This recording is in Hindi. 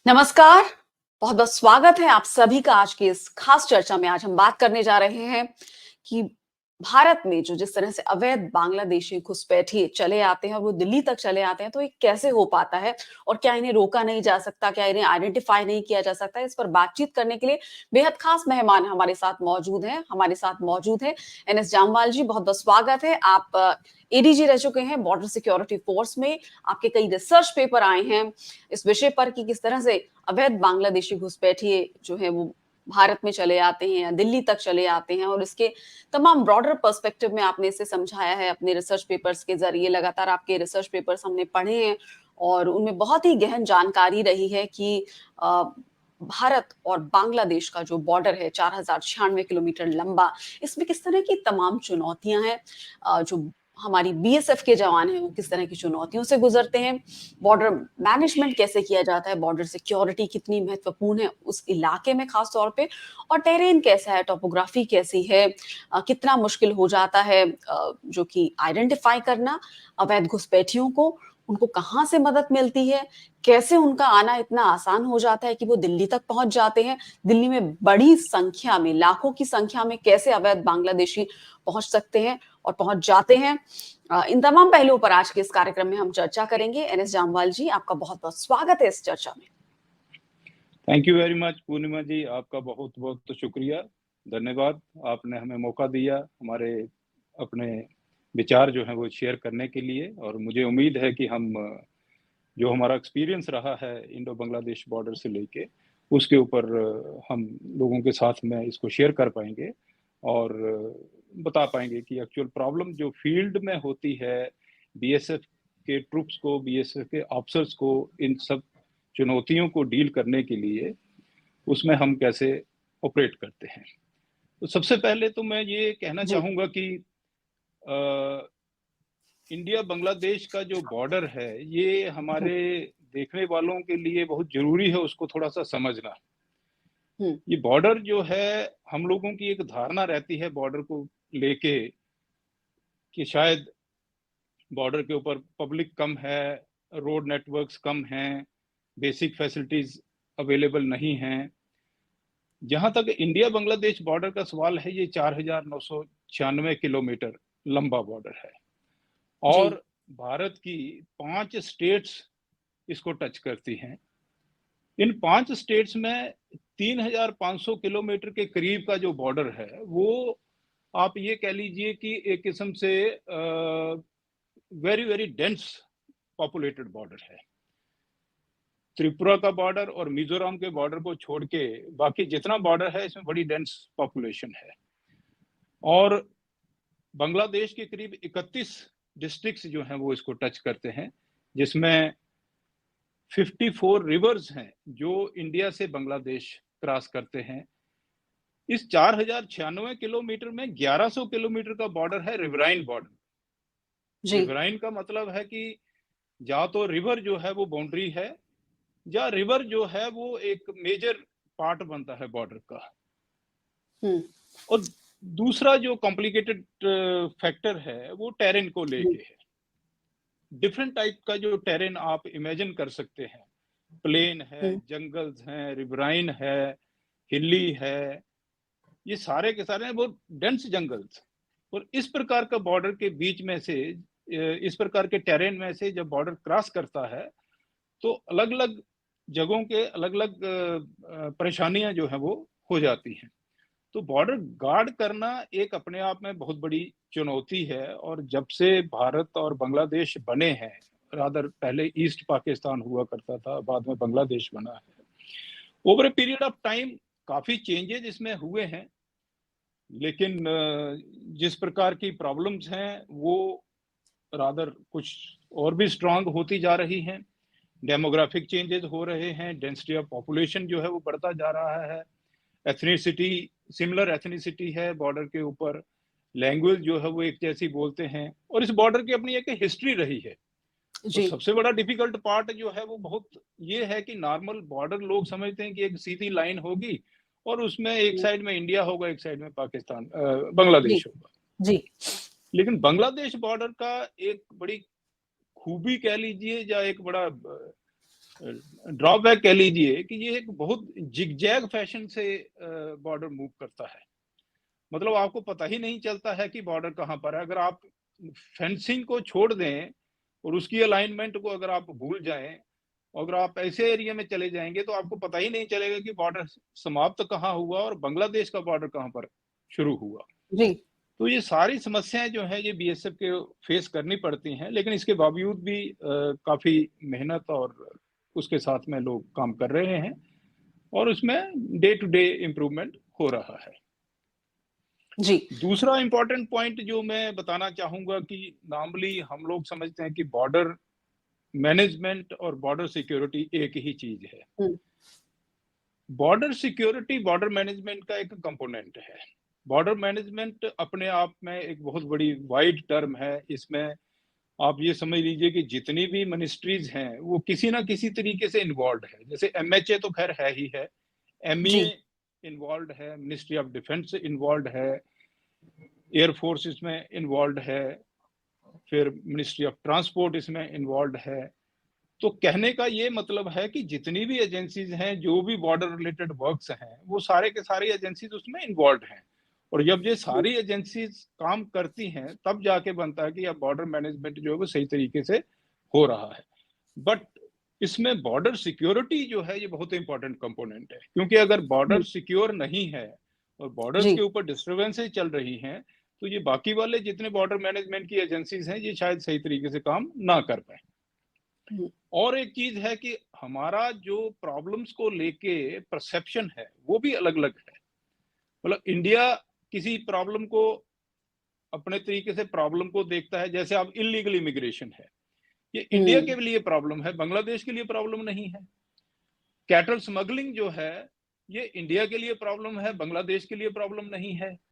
नमस्कार, बहुत बहुत स्वागत है आप सभी का आज की इस खास चर्चा में। आज हम बात करने जा रहे हैं कि भारत में जो जिस तरह से अवैध बांग्लादेशी घुसपैठिए चले आते हैं और वो दिल्ली तक चले आते हैं, तो ये कैसे हो पाता है और क्या इन्हें रोका नहीं जा सकता, क्या इन्हें आइडेंटिफाई नहीं किया जा सकता? इस पर बातचीत करने के लिए बेहद खास मेहमान हमारे साथ मौजूद हैं। हमारे साथ मौजूद हैं एनएस जामवाल जी, बहुत बहुत स्वागत है। आप एडीजी रह चुके हैं बॉर्डर सिक्योरिटी फोर्स में। आपके कई रिसर्च पेपर आए हैं इस विषय पर कि किस तरह से अवैध बांग्लादेशी घुसपैठिए जो है वो भारत में चले आते हैं या दिल्ली तक चले आते हैं, और इसके तमाम ब्रॉडर पर्सपेक्टिव में आपने इसे समझाया है अपने रिसर्च पेपर्स के जरिए। लगातार आपके रिसर्च पेपर्स हमने पढ़े हैं और उनमें बहुत ही गहन जानकारी रही है कि अ, भारत और बांग्लादेश का जो बॉर्डर है 4096 किलोमीटर लंबा, इसमें किस तरह की तमाम चुनौतियां हैं। जो हमारी बीएसएफ के जवान हैं वो किस तरह की चुनौतियों से गुजरते हैं, बॉर्डर मैनेजमेंट कैसे किया जाता है, बॉर्डर सिक्योरिटी कितनी महत्वपूर्ण है उस इलाके में खास तौर पे, और टेरेन कैसा है, टोपोग्राफी कैसी है, कितना मुश्किल हो जाता है जो कि आइडेंटिफाई करना अवैध घुसपैठियों को, उनको कहाँ से मदद मिलती है, कैसे उनका आना इतना आसान हो जाता है कि वो दिल्ली तक पहुंच जाते हैं। दिल्ली में बड़ी संख्या में, लाखों की संख्या में कैसे अवैध बांग्लादेशी पहुंच सकते हैं और पहुंच जाते हैं। इन तमाम पहलुओं पर आज के इस कार्यक्रम में हम चर्चा करेंगे। एनएस जामवाल जी, आपका बहुत बहुत स्वागत है इस चर्चा में। थैंक यू वेरी मच पूर्णिमा जी, आपका बहुत बहुत शुक्रिया, धन्यवाद। आपने हमें मौका दिया हमारे अपने विचार जो हैं वो शेयर करने के लिए, और मुझे उम्मीद है कि हम जो हमारा एक्सपीरियंस रहा है इंडो बांग्लादेश बॉर्डर से लेके उसके ऊपर हम लोगों के साथ में इसको शेयर कर पाएंगे और बता पाएंगे कि एक्चुअल प्रॉब्लम जो फील्ड में होती है बीएसएफ के ट्रूप्स को, बीएसएफ के ऑफिसर्स को, इन सब चुनौतियों को डील करने के लिए उसमें हम कैसे ऑपरेट करते हैं। तो सबसे पहले तो मैं ये कहना जी। चाहूँगा कि इंडिया बांग्लादेश का जो बॉर्डर है ये हम्म। हमारे देखने वालों के लिए बहुत जरूरी है उसको थोड़ा सा समझना। हम्म। ये बॉर्डर जो है, हम लोगों की एक धारणा रहती है बॉर्डर को लेके कि शायद बॉर्डर के ऊपर पब्लिक कम है, रोड नेटवर्क्स कम हैं, बेसिक फैसिलिटीज अवेलेबल नहीं हैं। जहां तक इंडिया बांग्लादेश बॉर्डर का सवाल है, ये 4996 किलोमीटर लंबा बॉर्डर है जी। और भारत की 5 स्टेट्स इसको टच करती हैं। इन 5 स्टेट्स में 3500 किलोमीटर के करीब का जो बॉर्डर है वो आप ये कह लीजिए कि एक किस्म से very very dense populated border है। त्रिपुरा का बॉर्डर और मिजोरम के बॉर्डर को छोड़ के बाकी जितना बॉर्डर है इसमें बड़ी डेंस पॉपुलेशन है। और बांग्लादेश के करीब 31 डिस्ट्रिक्ट्स जो हैं वो इसको टच करते हैं, जिसमें 54 रिवर्स हैं जो इंडिया से बांग्लादेश क्रॉस करते हैं। इस 4096 किलोमीटर में 1100 किलोमीटर का बॉर्डर है रिवराइन बॉर्डर। जी। रिवराइन का मतलब है कि या तो रिवर जो है वो बाउंड्री है, या रिवर जो है वो एक मेजर पार्ट बनता है बॉर्डर का। हम्म। और दूसरा जो कॉम्प्लिकेटेड फैक्टर है वो टेरेन को जी। लेके है। डिफरेंट टाइप का जो टेरेन आप इमेजिन कर सकते हैं, प्लेन है, हम्म। जंगल्स हैं, रिवराइन है, हिली है, ये सारे के सारे हैं वो डेंस जंगल्स। और इस प्रकार का बॉर्डर के बीच में से, इस प्रकार के टेरेन में से जब बॉर्डर क्रॉस करता है तो अलग अलग जगहों के अलग अलग परेशानियां जो है वो हो जाती हैं। तो बॉर्डर गार्ड करना एक अपने आप में बहुत बड़ी चुनौती है। और जब से भारत और बांग्लादेश बने हैं, रादर पहले ईस्ट पाकिस्तान हुआ करता था, बाद में बांग्लादेश बना है, over a period of time काफी चेंजेस इसमें हुए हैं। लेकिन जिस प्रकार की प्रॉब्लम्स हैं वो रादर कुछ और भी स्ट्रांग होती जा रही हैं। डेमोग्राफिक चेंजेस हो रहे हैं, डेंसिटी ऑफ पॉपुलेशन जो है वो बढ़ता जा रहा है, एथनिसिटी, सिमिलर एथनिसिटी है बॉर्डर के ऊपर, लैंग्वेज जो है वो एक जैसी बोलते हैं, और इस बॉर्डर की अपनी एक हिस्ट्री रही है। तो जी। सबसे बड़ा डिफिकल्ट पार्ट जो है वो बहुत ये है कि नॉर्मल बॉर्डर लोग समझते हैं कि एक सीधी लाइन होगी और उसमें एक हम्म। साइड में इंडिया होगा, एक साइड में पाकिस्तान जी। बांग्लादेश होगा। जी। लेकिन बांग्लादेश बॉर्डर का एक बड़ी खूबी कह लीजिए या एक बड़ा ड्रॉबैक कह लीजिए कि ये एक बहुत जिगजैग फैशन से बॉर्डर मूव करता है। मतलब आपको पता ही नहीं चलता है कि बॉर्डर कहाँ पर है। अगर आप फेंसिंग को छोड़ दें और उसकी अलाइनमेंट को अगर आप भूल जाएं, अगर आप ऐसे एरिया में चले जाएंगे तो आपको पता ही नहीं चलेगा कि बॉर्डर समाप्त कहाँ हुआ और बांग्लादेश का बॉर्डर कहाँ पर शुरू हुआ। जी। तो ये सारी समस्याएं जो है ये बीएसएफ के फेस करनी पड़ती हैं, लेकिन इसके बावजूद भी काफी मेहनत और उसके साथ में लोग काम कर रहे हैं और उसमें डे टू डे इम्प्रूवमेंट हो रहा है। जी। दूसरा इंपॉर्टेंट पॉइंट जो मैं बताना चाहूंगा कि नॉर्मली हम लोग समझते हैं कि बॉर्डर मैनेजमेंट और बॉर्डर सिक्योरिटी एक ही चीज है। हम्म। बॉर्डर सिक्योरिटी बॉर्डर मैनेजमेंट का एक कंपोनेंट है। बॉर्डर मैनेजमेंट अपने आप में एक बहुत बड़ी वाइड टर्म है। इसमें आप ये समझ लीजिए कि जितनी भी मिनिस्ट्रीज हैं वो किसी ना किसी तरीके से इन्वॉल्व है। जैसे एमएचए तो खैर है ही है, जी। एमईए इन्वॉल्व है, मिनिस्ट्री ऑफ डिफेंस इन्वॉल्व है, एयरफोर्स इसमें इन्वॉल्व है, फिर मिनिस्ट्री ऑफ ट्रांसपोर्ट इसमें इन्वॉल्व है। तो कहने का ये मतलब है कि जितनी भी एजेंसीज हैं, जो भी बॉर्डर रिलेटेड वर्क्स हैं, वो सारे के सारे एजेंसीज उसमें इन्वॉल्व हैं। और जब ये सारी एजेंसीज काम करती हैं तब जाके बनता है कि अब बॉर्डर मैनेजमेंट जो है वो सही तरीके से हो रहा है। बट इसमें बॉर्डर सिक्योरिटी जो है ये बहुत इंपॉर्टेंट कंपोनेंट है, क्योंकि अगर बॉर्डर सिक्योर नहीं है और बॉर्डर्स जी। के ऊपर डिस्टर्बेंसेस चल रही हैं तो ये बाकी वाले जितने बॉर्डर मैनेजमेंट की एजेंसीज हैं ये शायद सही तरीके से काम ना कर पाए। हम्म। और एक चीज है कि हमारा जो प्रॉब्लम्स को लेके परसेप्शन है वो भी अलग अलग है। मतलब इंडिया किसी प्रॉब्लम को अपने तरीके से प्रॉब्लम को देखता है। जैसे अब इलीगल इमिग्रेशन है, ये इंडिया हम्म। के लिए प्रॉब्लम है, बांग्लादेश के लिए प्रॉब्लम नहीं है। कैटल स्मगलिंग जो है ये इंडिया के लिए प्रॉब्लम है, बांग्लादेश के लिए प्रॉब्लम नहीं है।